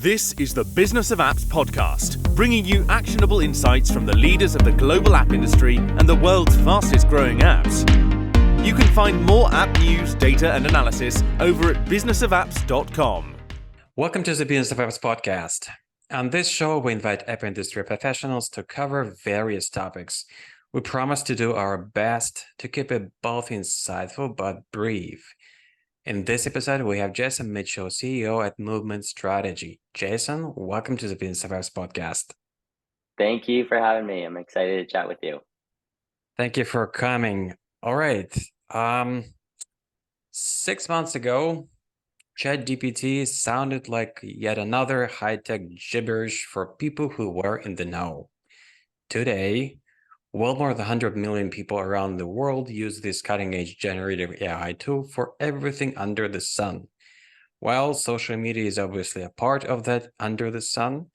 This is the Business of Apps podcast, bringing you actionable insights from the leaders of the global app industry and the world's fastest growing apps. You can find more app news, data, and analysis over at businessofapps.com. Welcome to the Business of Apps podcast. On this show, we invite app industry professionals to cover various topics. We promise to do our best to keep it both insightful but brief. In this episode, we have Jason Mitchell, CEO at Movem Strategy. Jason, welcome to the Business of Apps podcast. Thank you for having me. I'm excited to chat with you. Thank you for coming. All right. 6 months ago, ChatGPT sounded like yet another high-tech gibberish for people who were in the know. Today, well more than 100 million people around the world use this cutting-edge generative AI tool for everything under the sun. While social media is obviously a part of that under the sun,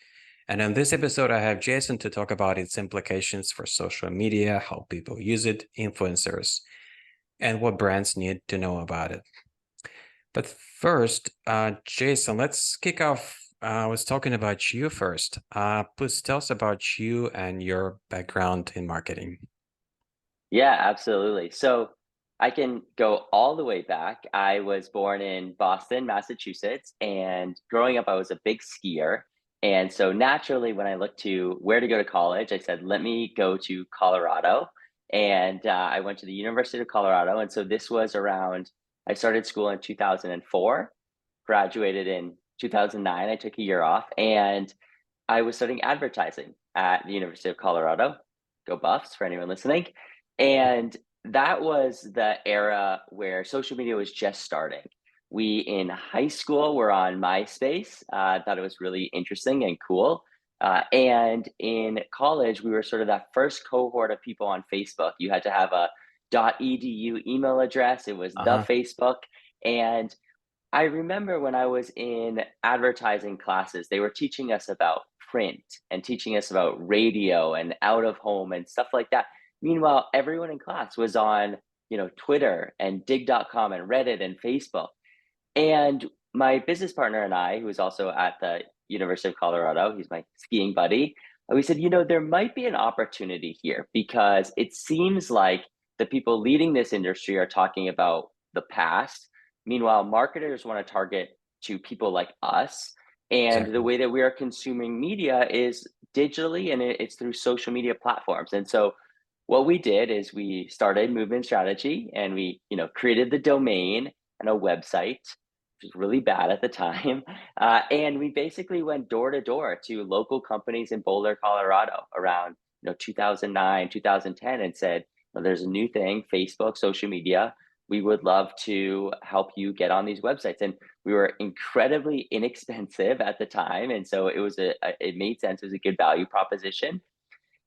and in this episode, I have Jason to talk about its implications for social media, how people use it, influencers, and what brands need to know about it. But first, Jason, let's kick off. I was talking about you first. Please tell us about you and your background in marketing. Yeah, absolutely. So I can go all the way back. I was born in Boston, Massachusetts, and growing up, I was a big skier. And so naturally, when I looked to where to go to college, I said, let me go to Colorado. And I went to the University of Colorado. And so this was around, I started school in 2004, graduated in 2009. I took a year off, and I was studying advertising at the University of Colorado. Go Buffs for anyone listening. And that was the era where social media was just starting. We in high school were on MySpace. Thought it was really interesting and cool. And in college, we were sort of that first cohort of people on Facebook. You had to have a .edu email address. It was the Facebook. And I remember when I was in advertising classes, they were teaching us about print and teaching us about radio and out of home and stuff like that. Meanwhile, everyone in class was on, Twitter and dig.com and Reddit and Facebook. And my business partner and I, who was also at the University of Colorado, he's my skiing buddy, we said, there might be an opportunity here, because it seems like the people leading this industry are talking about the past. Meanwhile, marketers want to target to people like us. And Exactly. The way that we are consuming media is digitally, and it's through social media platforms. And so what we did is we started Movem Strategy, and we, created the domain and a website, which was really bad at the time. And we basically went door to door to local companies in Boulder, Colorado around, 2009, 2010, and said, there's a new thing, Facebook, social media. We would love to help you get on these websites. And we were incredibly inexpensive at the time. And so it made sense. It was a good value proposition.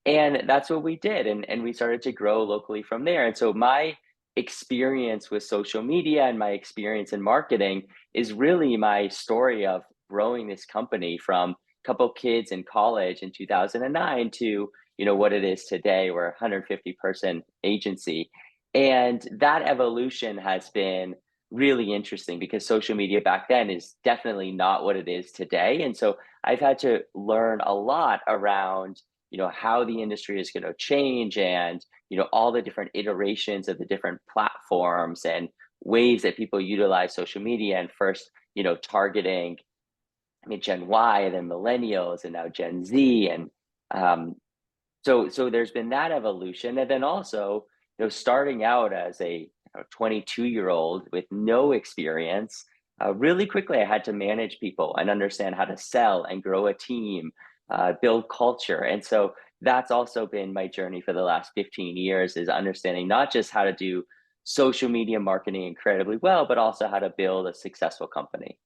And that's what we did. And we started to grow locally from there. And so my experience with social media and my experience in marketing is really my story of growing this company from a couple kids in college in 2009 to, what it is today. We're a 150-person agency. And that evolution has been really interesting, because social media back then is definitely not what it is today. And so I've had to learn a lot around, how the industry is going to change, and, all the different iterations of the different platforms and ways that people utilize social media. And first, targeting, Gen Y, and then millennials, and now Gen Z. And so there's been that evolution. And then also, starting out as a 22-year-old with no experience, really quickly I had to manage people and understand how to sell and grow a team, build culture. And so that's also been my journey for the last 15 years, is understanding not just how to do social media marketing incredibly well, but also how to build a successful company.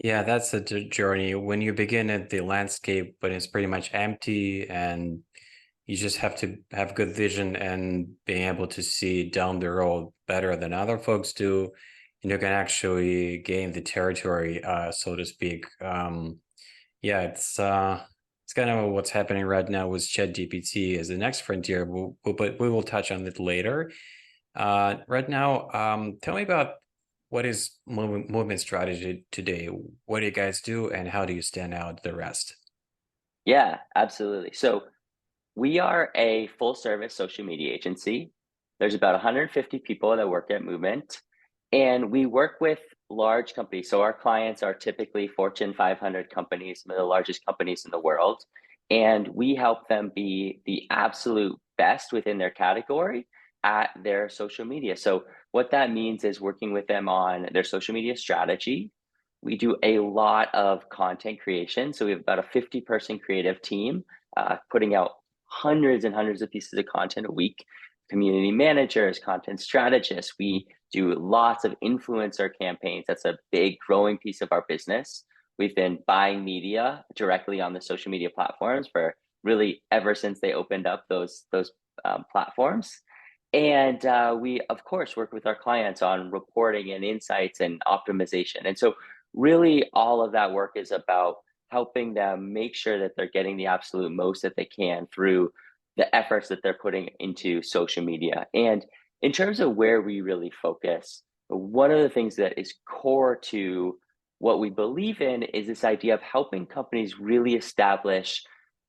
Yeah, that's a journey. When you begin at the landscape, when it's pretty much empty, and you just have to have good vision and being able to see down the road better than other folks do, and you can actually gain the territory, so to speak. Yeah, it's kind of what's happening right now with ChatGPT as the next frontier. But we will touch on it later. Right now, tell me about What is movement strategy today? What do you guys do, and how do you stand out the rest? Yeah, absolutely. So we are a full service social media agency. There's about 150 people that work at Movement, and we work with large companies. So our clients are typically Fortune 500 companies, some of the largest companies in the world. And we help them be the absolute best within their category at their social media. So what that means is working with them on their social media strategy. We do a lot of content creation. So we have about a 50-person creative team putting out hundreds and hundreds of pieces of content a week. Community managers, content strategists. We do lots of influencer campaigns. That's a big growing piece of our business. We've been buying media directly on the social media platforms for really ever since they opened up those platforms. And we, of course, work with our clients on reporting and insights and optimization. And so, really, all of that work is about helping them make sure that they're getting the absolute most that they can through the efforts that they're putting into social media. And in terms of where we really focus, one of the things that is core to what we believe in is this idea of helping companies really establish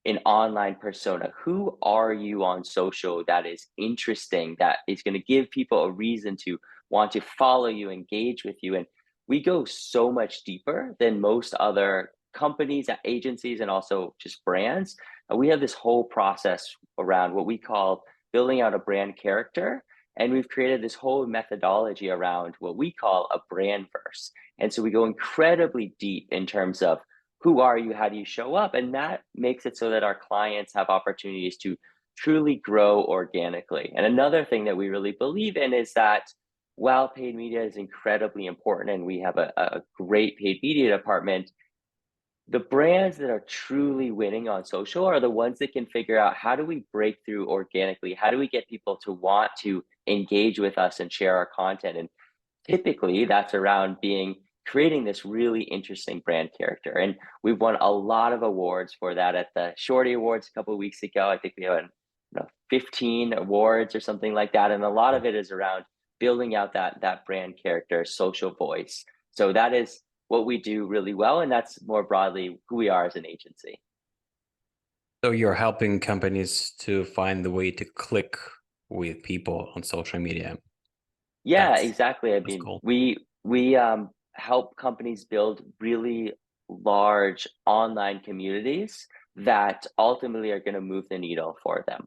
an online persona. Who are you on social that is interesting, that is going to give people a reason to want to follow you, engage with you? And we go so much deeper than most other companies, agencies, and also just brands. We have this whole process around what we call building out a brand character. And we've created this whole methodology around what we call a brand verse. And so we go incredibly deep in terms of who are you, how do you show up? And that makes it so that our clients have opportunities to truly grow organically. And another thing that we really believe in is that while paid media is incredibly important and we have a great paid media department, the brands that are truly winning on social are the ones that can figure out, how do we break through organically? How do we get people to want to engage with us and share our content? And typically that's around creating this really interesting brand character. And we've won a lot of awards for that at the Shorty Awards a couple of weeks ago. I think we had 15 awards or something like that. And a lot of it is around building out that brand character, social voice. So that is what we do really well. And that's more broadly who we are as an agency. So you're helping companies to find the way to click with people on social media. Yeah, That's exactly. I that's mean, cool. we help companies build really large online communities that ultimately are going to move the needle for them.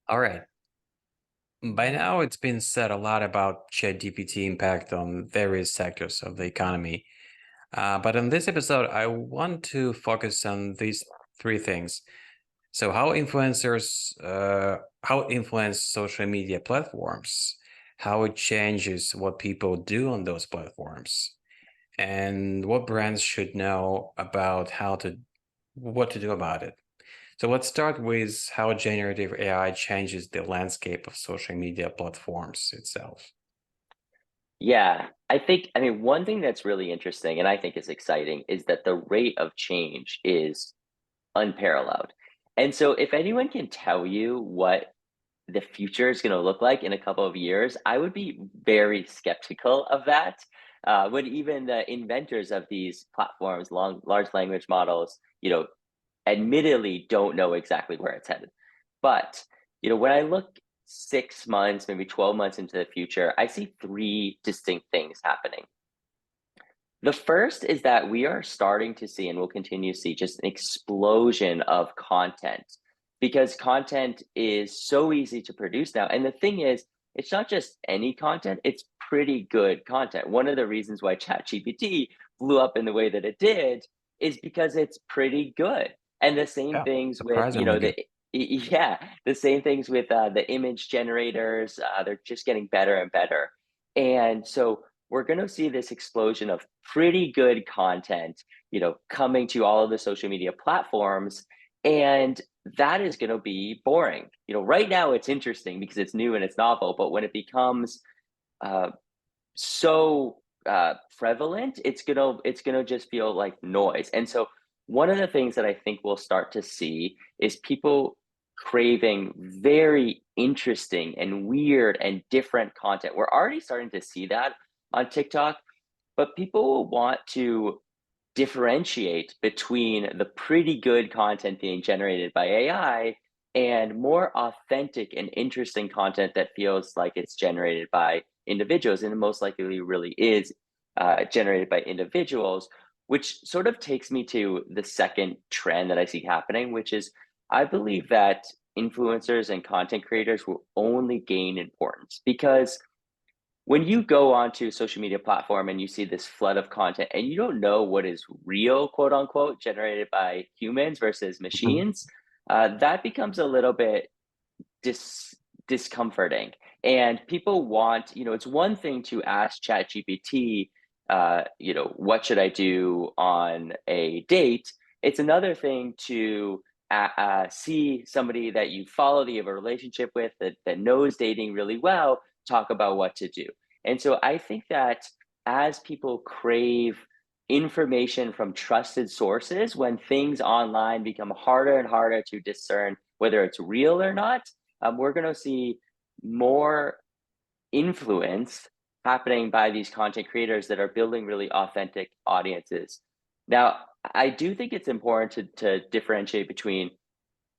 All right. By now, it's been said a lot about ChatGPT impact on various sectors of the economy. But in this episode, I want to focus on these three things. So, how influence social media platforms, how it changes what people do on those platforms, and what brands should know about what to do about it. So let's start with how generative AI changes the landscape of social media platforms itself. Yeah, I mean, one thing that's really interesting and I think is exciting is that the rate of change is unparalleled. And so if anyone can tell you what the future is going to look like in a couple of years, I would be very skeptical of that. When even the inventors of these platforms, large language models, admittedly don't know exactly where it's headed. But when I look 6 months, maybe 12 months into the future, I see three distinct things happening. The first is that we are starting to see, and we'll continue to see, just an explosion of content, because content is so easy to produce now. And the thing is, it's not just any content, it's pretty good content. One of the reasons why ChatGPT blew up in the way that it did is because it's pretty good. And the same Yeah, things with, surprisingly good. yeah, the same things with the image generators. They're just getting better and better. And so we're going to see this explosion of pretty good content, coming to all of the social media platforms. And that is going to be boring. Right now it's interesting because it's new and it's novel, but when it becomes uh, so prevalent, it's gonna just feel like noise. And so one of the things that I think we'll start to see is people craving very interesting and weird and different content. We're already starting to see that on TikTok, but people will want to differentiate between the pretty good content being generated by AI and more authentic and interesting content that feels like it's generated by individuals, and it most likely really is generated by individuals, which sort of takes me to the second trend that I see happening, which is I believe that influencers and content creators will only gain importance because when you go onto a social media platform and you see this flood of content and you don't know what is real, quote unquote, generated by humans versus Mhm. machines, that becomes a little bit discomforting. And people want, it's one thing to ask ChatGPT, what should I do on a date? It's another thing to see somebody that you follow, that you have a relationship with, that knows dating really well, talk about what to do. And so I think that as people crave information from trusted sources, when things online become harder and harder to discern whether it's real or not, we're going to see more influence happening by these content creators that are building really authentic audiences. Now, I do think it's important to differentiate between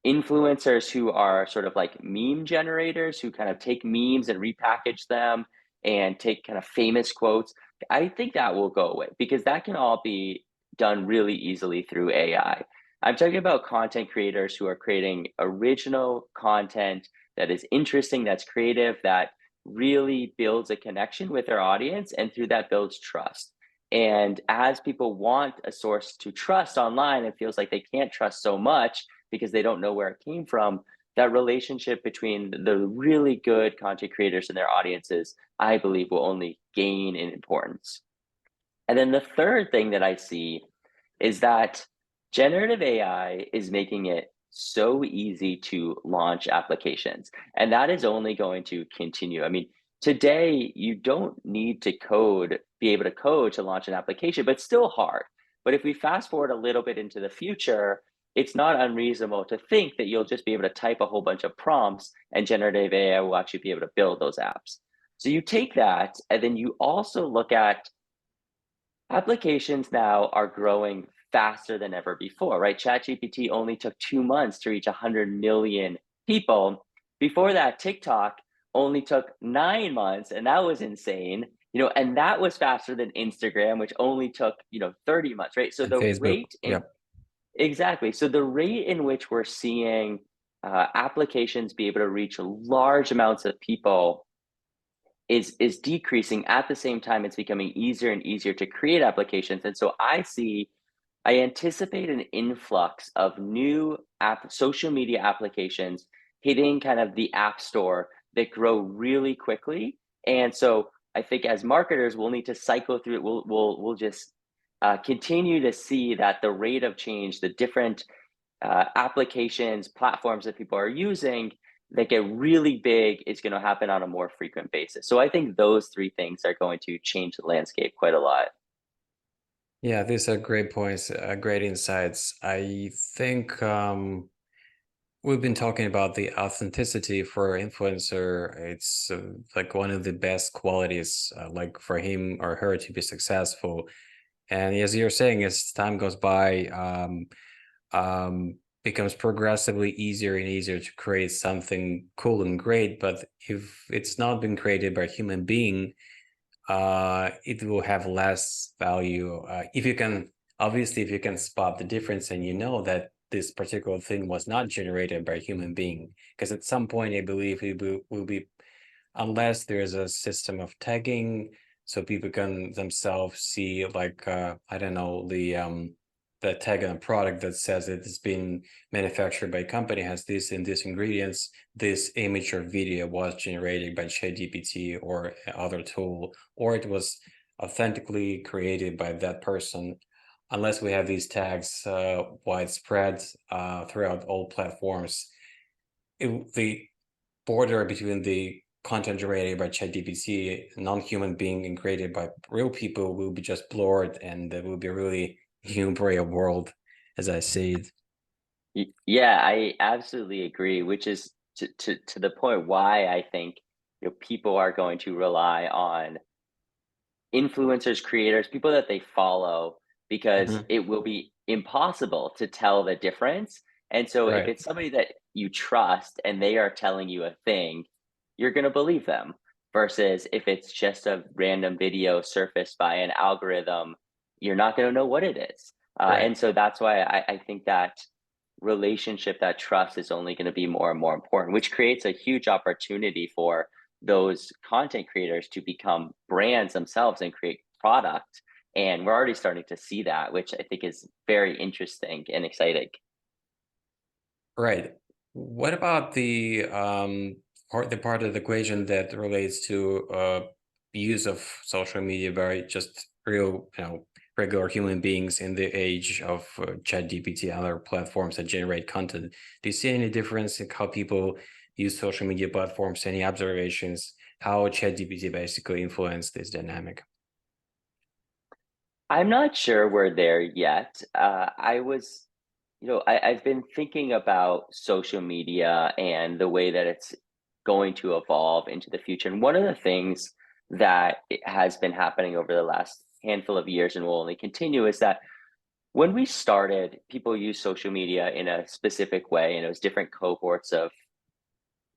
influencers who are sort of like meme generators who kind of take memes and repackage them and take kind of famous quotes. I think that will go away because that can all be done really easily through AI. I'm talking about content creators who are creating original content that is interesting, that's creative, that really builds a connection with their audience, and through that builds trust. And as people want a source to trust online, it feels like they can't trust so much because they don't know where it came from. That relationship between the really good content creators and their audiences, I believe, will only gain in importance. And then the third thing that I see is that generative AI is making it so easy to launch applications. And that is only going to continue. I mean, today you don't need to be able to code to launch an application, but it's still hard. But if we fast forward a little bit into the future, it's not unreasonable to think that you'll just be able to type a whole bunch of prompts and generative AI will actually be able to build those apps. So you take that, and then you also look at applications now are growing faster than ever before, right? ChatGPT only took 2 months to reach 100 million people. Before that, TikTok only took 9 months, and that was insane. And that was faster than Instagram, which only took 30 months, right? So And the Facebook, rate yeah. in exactly. So the rate in which we're seeing applications be able to reach large amounts of people is decreasing. At the same time, it's becoming easier and easier to create applications. And so I anticipate an influx of new social media applications hitting kind of the app store that grow really quickly. And so I think as marketers, we'll need to cycle through it. We'll just continue to see that the rate of change, the different applications, platforms that people are using that get really big is going to happen on a more frequent basis. So I think those three things are going to change the landscape quite a lot. Yeah, these are great points, great insights. I think we've been talking about the authenticity for influencer. It's like one of the best qualities, like for him or her to be successful. And as you're saying, as time goes by, becomes progressively easier and easier to create something cool and great. But if it's not been created by a human being, it will have less value. If you can, obviously, if you can spot the difference and you know that this particular thing was not generated by a human being, because at some point, I believe it will be, unless there's a system of tagging, so people can themselves see, like, I don't know, the tag on a product that says it has been manufactured by a company, has this and this ingredients, this image or video was generated by ChatGPT or other tool, or it was authentically created by that person. Unless we have these tags widespread throughout all platforms, the border between the content generated by ChatGPT, non-human being and created by real people, will be just blurred, and there will be really new real world, as I see it. Yeah, I absolutely agree, which is to the point why I think people are going to rely on influencers, creators, people that they follow, because Mhm. it will be impossible to tell the difference. And so if Right. it's somebody that you trust and they are telling you a thing, you're going to believe them. Versus if it's just a random video surfaced by an algorithm, you're not going to know what it is. Right. And so that's why I think that relationship, that trust is only going to be more and more important, which creates a huge opportunity for those content creators to become brands themselves and create product. And we're already starting to see that, which I think is very interesting and exciting. Right. What about the part of the equation that relates to use of social media by just real, regular human beings in the age of ChatGPT and other platforms that generate content? Do you see any difference in how people use social media platforms? Any observations how ChatGPT basically influenced this dynamic? I'm not sure we're there yet. I've been thinking about social media and the way that it's going to evolve into the future. And one of the things that it has been happening over the last handful of years and will only continue is that when we started, people used social media in a specific way, and it was different cohorts of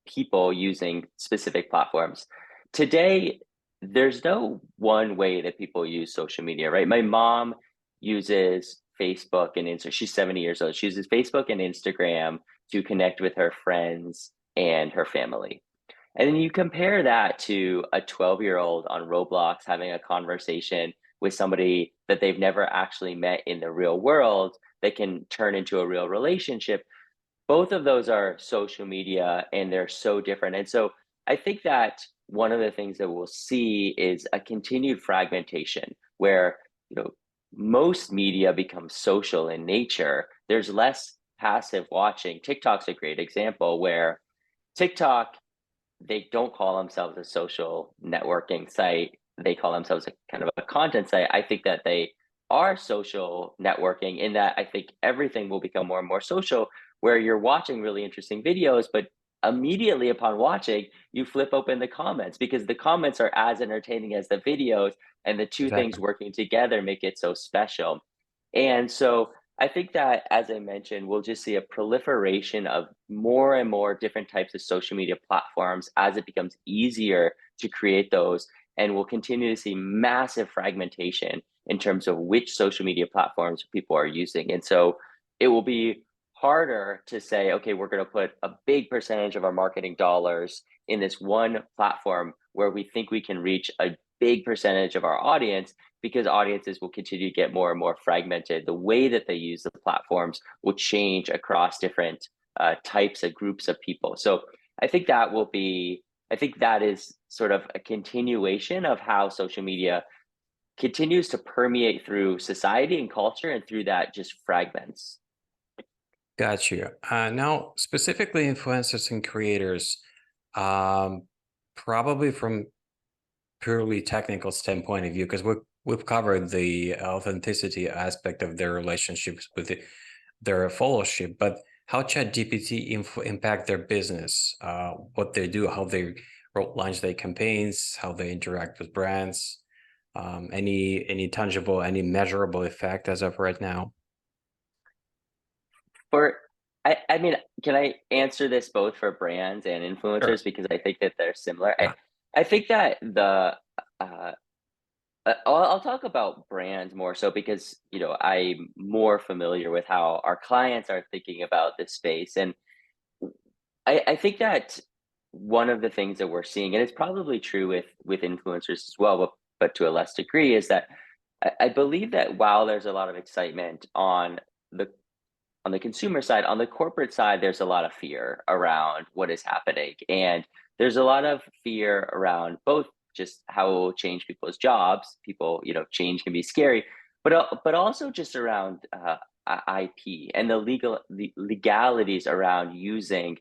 people using specific platforms. Today, there's no one way that people use social media, right? My mom uses Facebook and Instagram. She's 70 years old. She uses Facebook and Instagram to connect with her friends and her family. And then you compare that to a 12-year-old on Roblox having a conversation with somebody that they've never actually met in the real world that can turn into a real relationship. Both of those are social media and they're so different. And so I think that one of the things that we'll see is a continued fragmentation where, you know, most media becomes social in nature. There's less passive watching. TikTok's a great example where TikTok, they don't call themselves a social networking site. They call themselves a kind of a content site. I think that they are social networking in that I think everything will become more and more social, where you're watching really interesting videos, but immediately upon watching, you flip open the comments because the comments are as entertaining as the videos, and the two things Exactly. working together make it so special. And so I think that, as I mentioned, we'll just see a proliferation of more and more different types of social media platforms as it becomes easier to create those. And we'll continue to see massive fragmentation in terms of which social media platforms people are using. And so it will be harder to say, okay, we're going to put a big percentage of our marketing dollars in this one platform where we think we can reach a big percentage of our audience, because audiences will continue to get more and more fragmented. The way that they use the platforms will change across different types of groups of people. So I think that will be, I think that is sort of a continuation of how social media continues to permeate through society and culture, and through that just fragments. Got you. Now, specifically influencers and creators, um, probably from purely technical standpoint of view, because we've covered the authenticity aspect of their relationships with their followership, but how ChatGPT impact their business, what they do, how they launch their campaigns, how they interact with brands, any tangible, any measurable effect as of right now? For I mean, can I answer this both for brands and Sure. influencers, because I think that they're similar. I Yeah. I think that uh, I'll talk about brands more so because I'm more familiar with how our clients are thinking about this space, and I think that one of the things that we're seeing, and it's probably true with influencers as well, but to a less degree, is that I believe that while there's a lot of excitement the on the consumer side, on the corporate side, there's a lot of fear around what is happening. And there's a lot of fear around both just how it will change people's jobs. People, change can be scary, but also just around IP and the legalities around using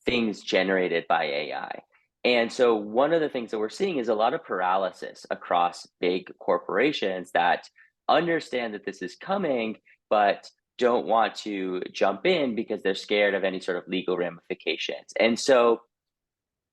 things generated by AI. And so one of the things that we're seeing is a lot of paralysis across big corporations that understand that this is coming, but don't want to jump in because they're scared of any sort of legal ramifications. And so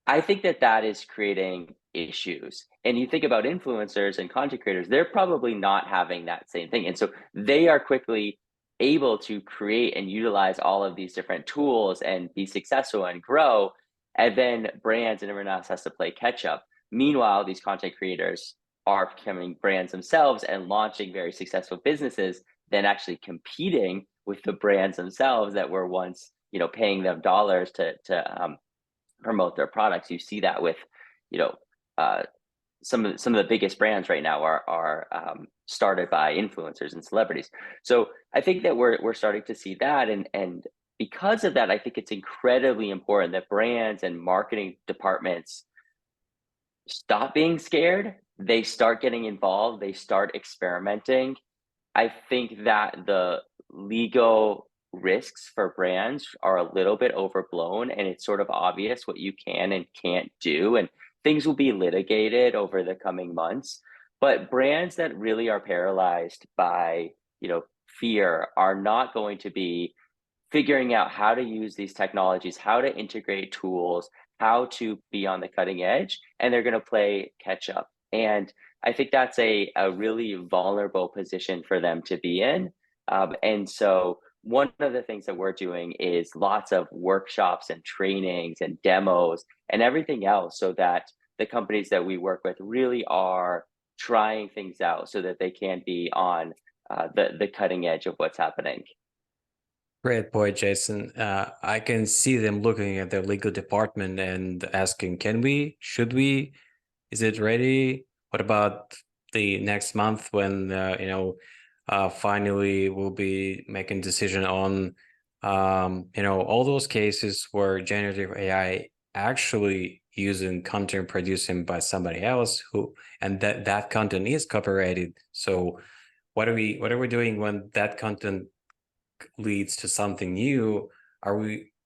I think that that is creating issues. And you think about influencers and content creators, they're probably not having that same thing. And so they are quickly able to create and utilize all of these different tools and be successful and grow. And then brands and everyone else has to play catch up. Meanwhile, these content creators are becoming brands themselves and launching very successful businesses, then actually competing with the brands themselves that were once, paying them dollars to promote their products. You see that with, you know, uh, some of the biggest brands right now are started by influencers and celebrities. So I think that we're starting to see that, and because of that, I think it's incredibly important that brands and marketing departments stop being scared. They start getting involved. They start experimenting. I think that the legal risks for brands are a little bit overblown, and it's sort of obvious what you can and can't do, and things will be litigated over the coming months. But brands that really are paralyzed by, fear are not going to be figuring out how to use these technologies, how to integrate tools, how to be on the cutting edge, and they're going to play catch up. And I think that's a really vulnerable position for them to be in. And so one of the things that we're doing is lots of workshops and trainings and demos and everything else so that the companies that we work with really are trying things out so that they can be on the cutting edge of what's happening. Great point, Jason. I can see them looking at their legal department and asking, can we, should we, is it ready? What about the next month when, finally we'll be making decision on, all those cases where generative AI actually using content produced by somebody else and that content is copyrighted. So what are we doing when that content leads to something new?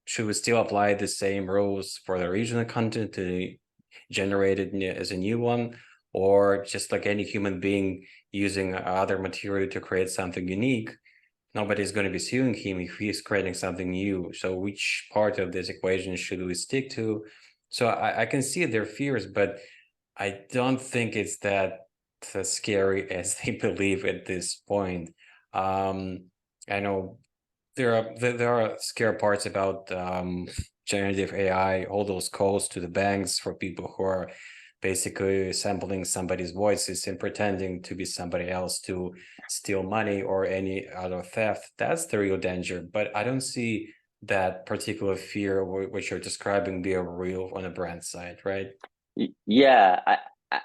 Should we still apply the same rules for the original content to generate it as a new one, or just like any human being using other material to create something unique, nobody's going to be suing him if he's creating something new? So which part of this equation should we stick to? So I can see their fears, but I don't think it's that scary as they believe at this point. I know there are scare parts about generative AI, all those calls to the banks for people who are basically sampling somebody's voices and pretending to be somebody else to steal money or any other theft. That's the real danger. But I don't see that particular fear which you're describing be real on a brand side, right? Yeah,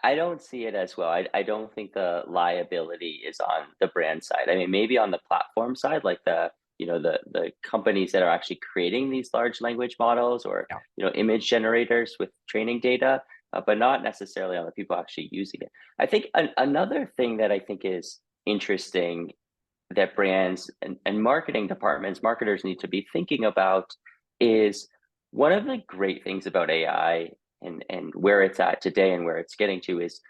I don't see it as well. I don't think the liability is on the brand side. I mean, maybe on the platform side, like the companies that are actually creating these large language models or image generators with training data, but not necessarily on the people actually using it. I think another thing that I think is interesting that brands and marketing departments, marketers need to be thinking about is one of the great things about AI and where it's at today and where it's getting to is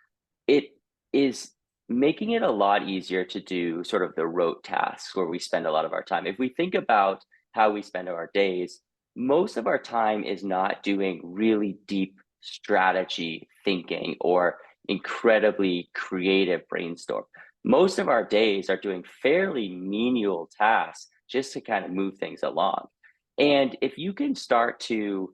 it is making it a lot easier to do sort of the rote tasks where we spend a lot of our time. If we think about how we spend our days, most of our time is not doing really deep strategy thinking or incredibly creative brainstorm. Most of our days are doing fairly menial tasks just to kind of move things along. And if you can start to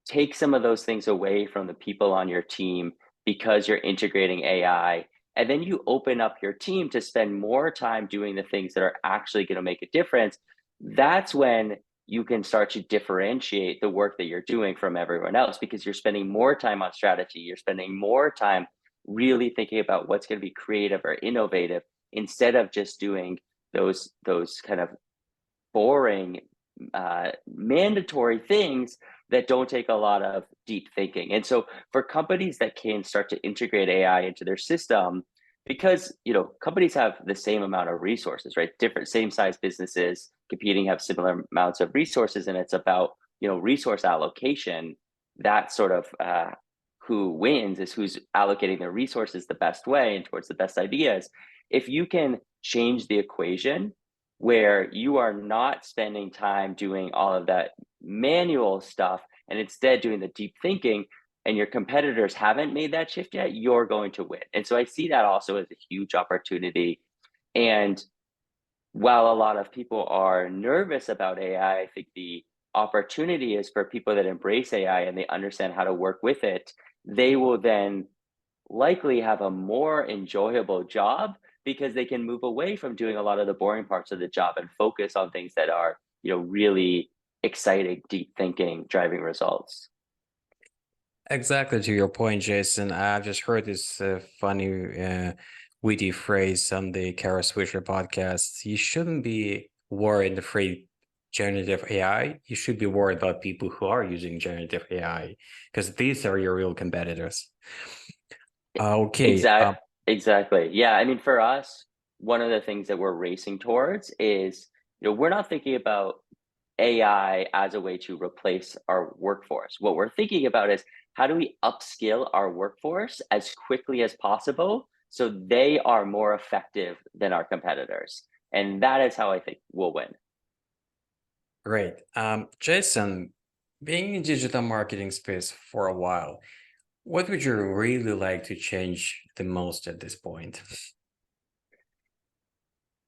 take some of those things away from the people on your team because you're integrating AI, and then you open up your team to spend more time doing the things that are actually going to make a difference, that's when you can start to differentiate the work that you're doing from everyone else because you're spending more time on strategy, you're spending more time really thinking about what's going to be creative or innovative instead of just doing those kind of boring mandatory things that don't take a lot of deep thinking. And so for companies that can start to integrate AI into their system, because companies have the same amount of resources, right? Different same size businesses competing have similar amounts of resources, and it's about resource allocation. That sort of who wins is who's allocating their resources the best way and towards the best ideas. If you can change the equation where you are not spending time doing all of that manual stuff and instead doing the deep thinking, and your competitors haven't made that shift yet, you're going to win. And so I see that also as a huge opportunity. And while a lot of people are nervous about AI, I think the opportunity is for people that embrace AI and they understand how to work with it. They will then likely have a more enjoyable job because they can move away from doing a lot of the boring parts of the job and focus on things that are, really exciting, deep thinking, driving results. Exactly to your point, Jason. I've just heard this funny, witty phrase on the Kara Swisher podcast. You shouldn't be worried and afraid generative AI. You should be worried about people who are using generative AI because these are your real competitors. Okay. Exactly. Yeah. I mean, for us, one of the things that we're racing towards is, we're not thinking about AI as a way to replace our workforce. What we're thinking about is how do we upskill our workforce as quickly as possible so they are more effective than our competitors. And that is how I think we'll win. Great. Jason, being in digital marketing space for a while, what would you really like to change the most at this point?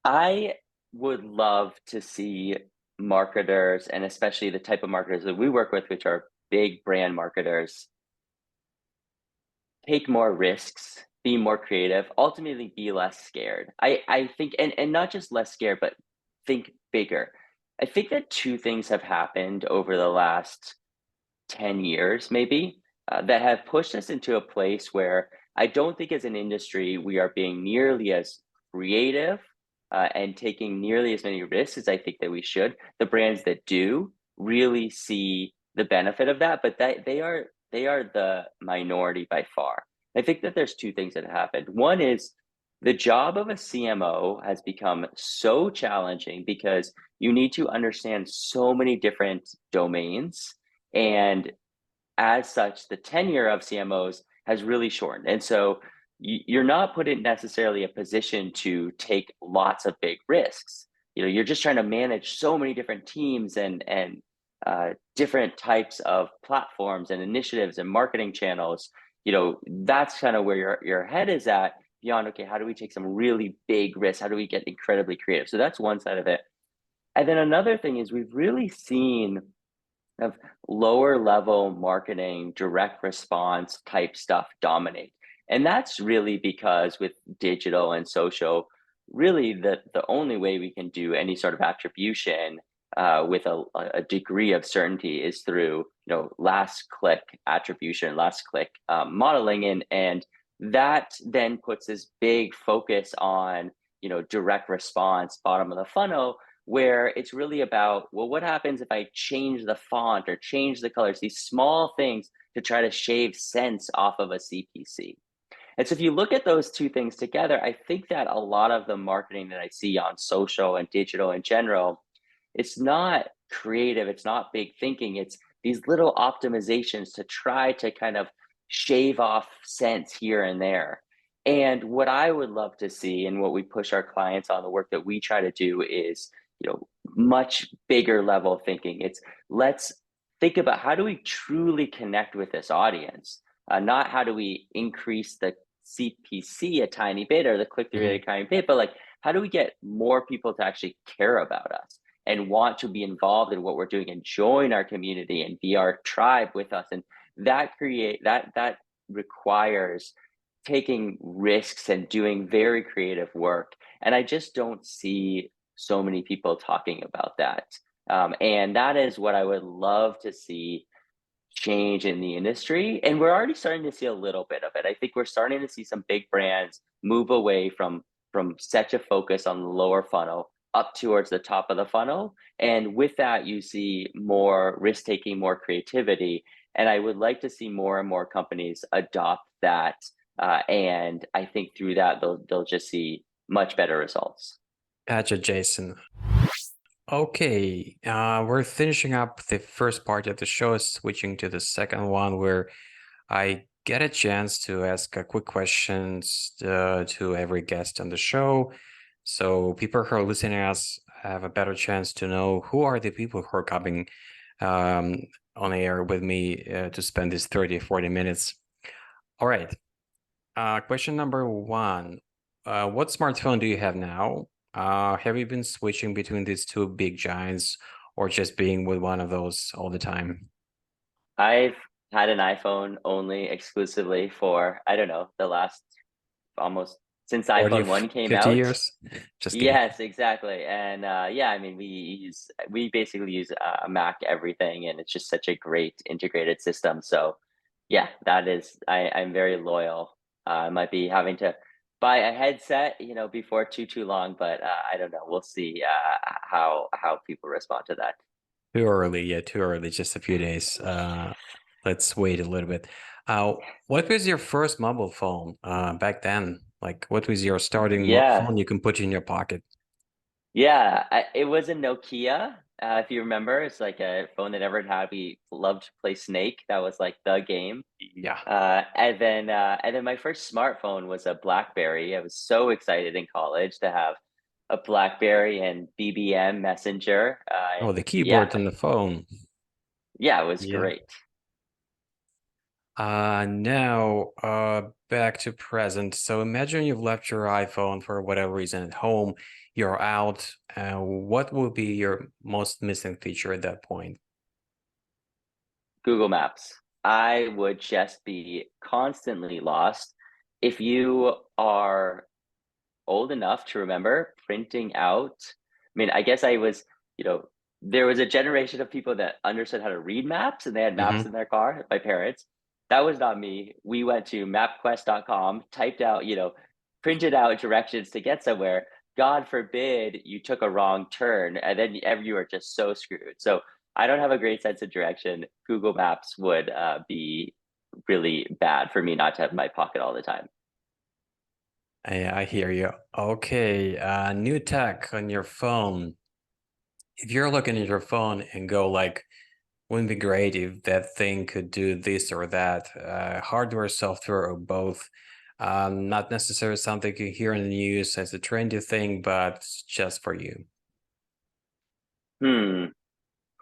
I would love to see marketers, and especially the type of marketers that we work with, which are big brand marketers, take more risks, be more creative, ultimately be less scared. I think, and not just less scared, but think bigger. I think that two things have happened over the last 10 years, maybe, that have pushed us into a place where I don't think as an industry we are being nearly as creative and taking nearly as many risks as I think that we should. The brands that do really see the benefit of that, but that they are the minority by far. I think that there's two things that happened. One is the job of a CMO has become so challenging because you need to understand so many different domains, and as such, the tenure of CMOs has really shortened. And so you're not put in necessarily a position to take lots of big risks. You're just trying to manage so many different teams and different types of platforms and initiatives and marketing channels. That's kind of where your head is at beyond, okay, how do we take some really big risks? How do we get incredibly creative? So that's one side of it. And then another thing is we've really seen of lower level marketing, direct response type stuff dominate. And that's really because with digital and social, really the only way we can do any sort of attribution with a degree of certainty is through last click attribution, last click modeling, and that then puts this big focus on direct response, bottom of the funnel, where it's really about, well, what happens if I change the font or change the colors, these small things to try to shave cents off of a CPC. And so if you look at those two things together, I think that a lot of the marketing that I see on social and digital in general, it's not creative, it's not big thinking, it's these little optimizations to try to kind of shave off cents here and there. And what I would love to see, and what we push our clients on, the work that we try to do is, much bigger level thinking. It's let's think about how do we truly connect with this audience, not how do we increase the CPC a tiny bit or the click-through rate a tiny bit, but like how do we get more people to actually care about us and want to be involved in what we're doing and join our community and be our tribe with us. And that requires taking risks and doing very creative work. And I just don't see so many people talking about that. And that is what I would love to see change in the industry. And we're already starting to see a little bit of it. I think we're starting to see some big brands move away from such a focus on the lower funnel up towards the top of the funnel. And with that, you see more risk taking, more creativity. And I would like to see more and more companies adopt that. And I think through that, they'll just see much better results. Gotcha, Jason. Okay, we're finishing up the first part of the show, switching to the second one, where I get a chance to ask quick questions to every guest on the show. So people who are listening to us have a better chance to know who are the people who are coming um, on air with me to spend these 30, 40 minutes. All right. Question number one. What smartphone do you have now? Have you been switching between these two big giants or just being with one of those all the time? I've had an iPhone only exclusively for, I don't know, the last almost since 40 iPhone or 1 came 50 out. years? Just kidding. Yes, exactly. And yeah, I mean, we basically use a Mac everything, and it's just such a great integrated system. So yeah, that is, I'm very loyal. I might be having to buy a headset, before too long, but I don't know. We'll see how people respond to that. Too early. Yeah, too early. Just a few days. Let's wait a little bit. Uh, what was your first mobile phone back then? Like, what was your starting Yeah, phone you can put in your pocket? yeah, it was a Nokia. If you remember, it's like a phone that everyone had. We loved to play Snake. That was like the game. Yeah. And then my first smartphone was a BlackBerry. I was so excited in college to have a BlackBerry and BBM Messenger. Oh, And the yeah, keyboard on the phone. yeah, it was Yeah. great. Now, back to present. So imagine you've left your iPhone for whatever reason at home, you're out. What will be your most missing feature at that point? Google Maps. I would just be constantly lost. If you are old enough to remember printing out, I mean, I guess I was, you know, there was a generation of people that understood how to read maps and they had maps Hmm. in their car, my parents. That was not me. We went to mapquest.com, typed out, printed out directions to get somewhere. God forbid you took a wrong turn and then you were just so screwed. So I don't have a great sense of direction. Google Maps would be really bad for me not to have in my pocket all the time. I hear you. Okay, new tech on your phone. If you're looking at your phone and go like, wouldn't it be great if that thing could do this or that, hardware, software, or both. Not necessarily something you hear in the news as a trendy thing, but just for you. Hmm.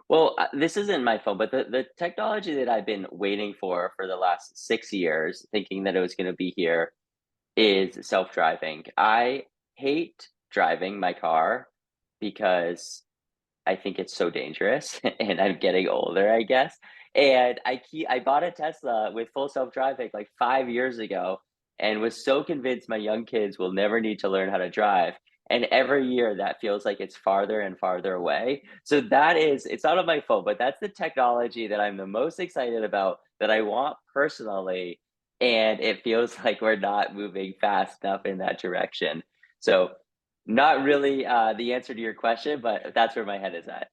Well, this isn't my phone, but the technology that I've been waiting for the last 6 years, thinking that it was going to be here, is self-driving. I hate driving my car because I think it's so dangerous, and I'm getting older, I guess. And I bought a Tesla with full self-driving like 5 years ago, and was so convinced my young kids will never need to learn how to drive. And every year that feels like it's farther and farther away. So it's not on my phone, but that's the technology that I'm the most excited about, that I want personally. And it feels like we're not moving fast enough in that direction. So not really the answer to your question, but that's where my head is at.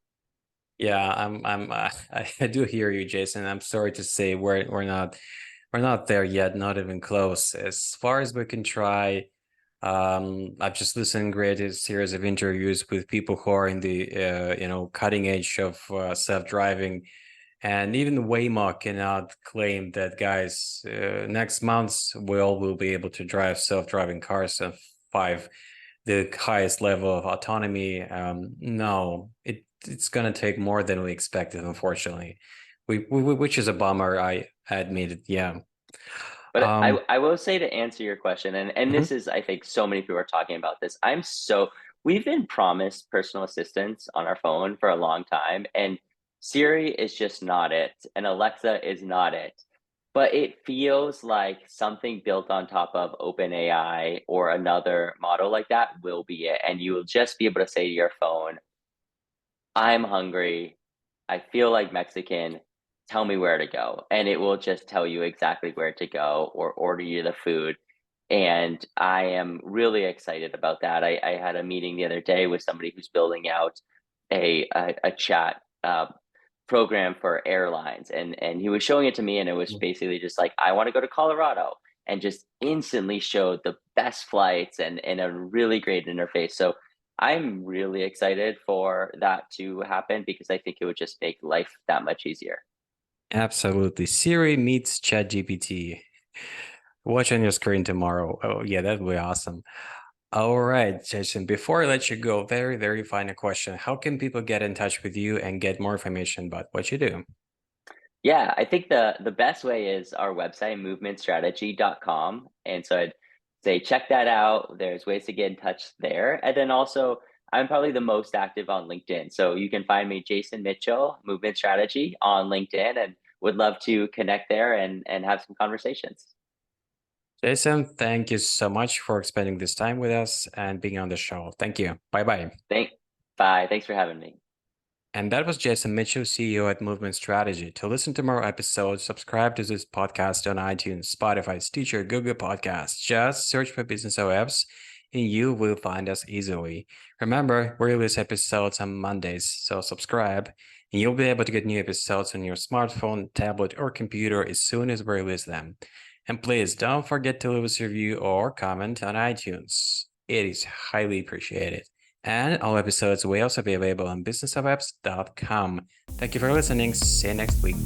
Yeah, I do hear you, Jason. I'm sorry to say we're not there yet, not even close. As far as we can try, I've just listened to a great series of interviews with people who are in the cutting edge of self-driving, and even Waymo cannot claim that, guys, next month we all will be able to drive self-driving cars and five the highest level of autonomy. No, it's gonna take more than we expected, unfortunately. Which is a bummer. I admit it. Yeah. But I, Um. I will say, to answer your question, and Mhm. this is, I think so many people are talking about this. We've been promised personal assistance on our phone for a long time, and Siri is just not it, and Alexa is not it. But it feels like something built on top of OpenAI or another model like that will be it. And you will just be able to say to your phone, I'm hungry. I feel like Mexican. Tell me where to go. And it will just tell you exactly where to go or order you the food. And I am really excited about that. I had a meeting the other day with somebody who's building out a chat program for airlines. And he was showing it to me, and it was basically just like, I want to go to Colorado, and just instantly showed the best flights and a really great interface. So I'm really excited for that to happen because I think it would just make life that much easier. Absolutely. Siri meets ChatGPT. Watch on your screen tomorrow. Oh yeah, that'd be awesome. All right, Jason, before I let you go, very, very final question. How can people get in touch with you and get more information about what you do? Yeah, I think the best way is our website, movementstrategy.com. And so I'd say check that out. There's ways to get in touch there. And then also, I'm probably the most active on LinkedIn. So you can find me, Jason Mitchell, Movement Strategy on LinkedIn, and would love to connect there and have some conversations. Jason, thank you so much for spending this time with us and being on the show. Thank you. Bye-bye. Thank, Bye. Thanks for having me. And that was Jason Mitchell, CEO at Movement Strategy. To listen to more episodes, subscribe to this podcast on iTunes, Spotify, Stitcher, Google Podcasts. Just search for Business OFs and you will find us easily. Remember, we release episodes on Mondays, so subscribe and you'll be able to get new episodes on your smartphone, tablet, or computer as soon as we release them. And please don't forget to leave us a review or comment on iTunes. It is highly appreciated. And all episodes will also be available on businessofapps.com. Thank you for listening. See you next week.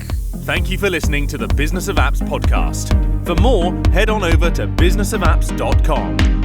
Thank you for listening to the Business of Apps podcast. For more, head on over to businessofapps.com.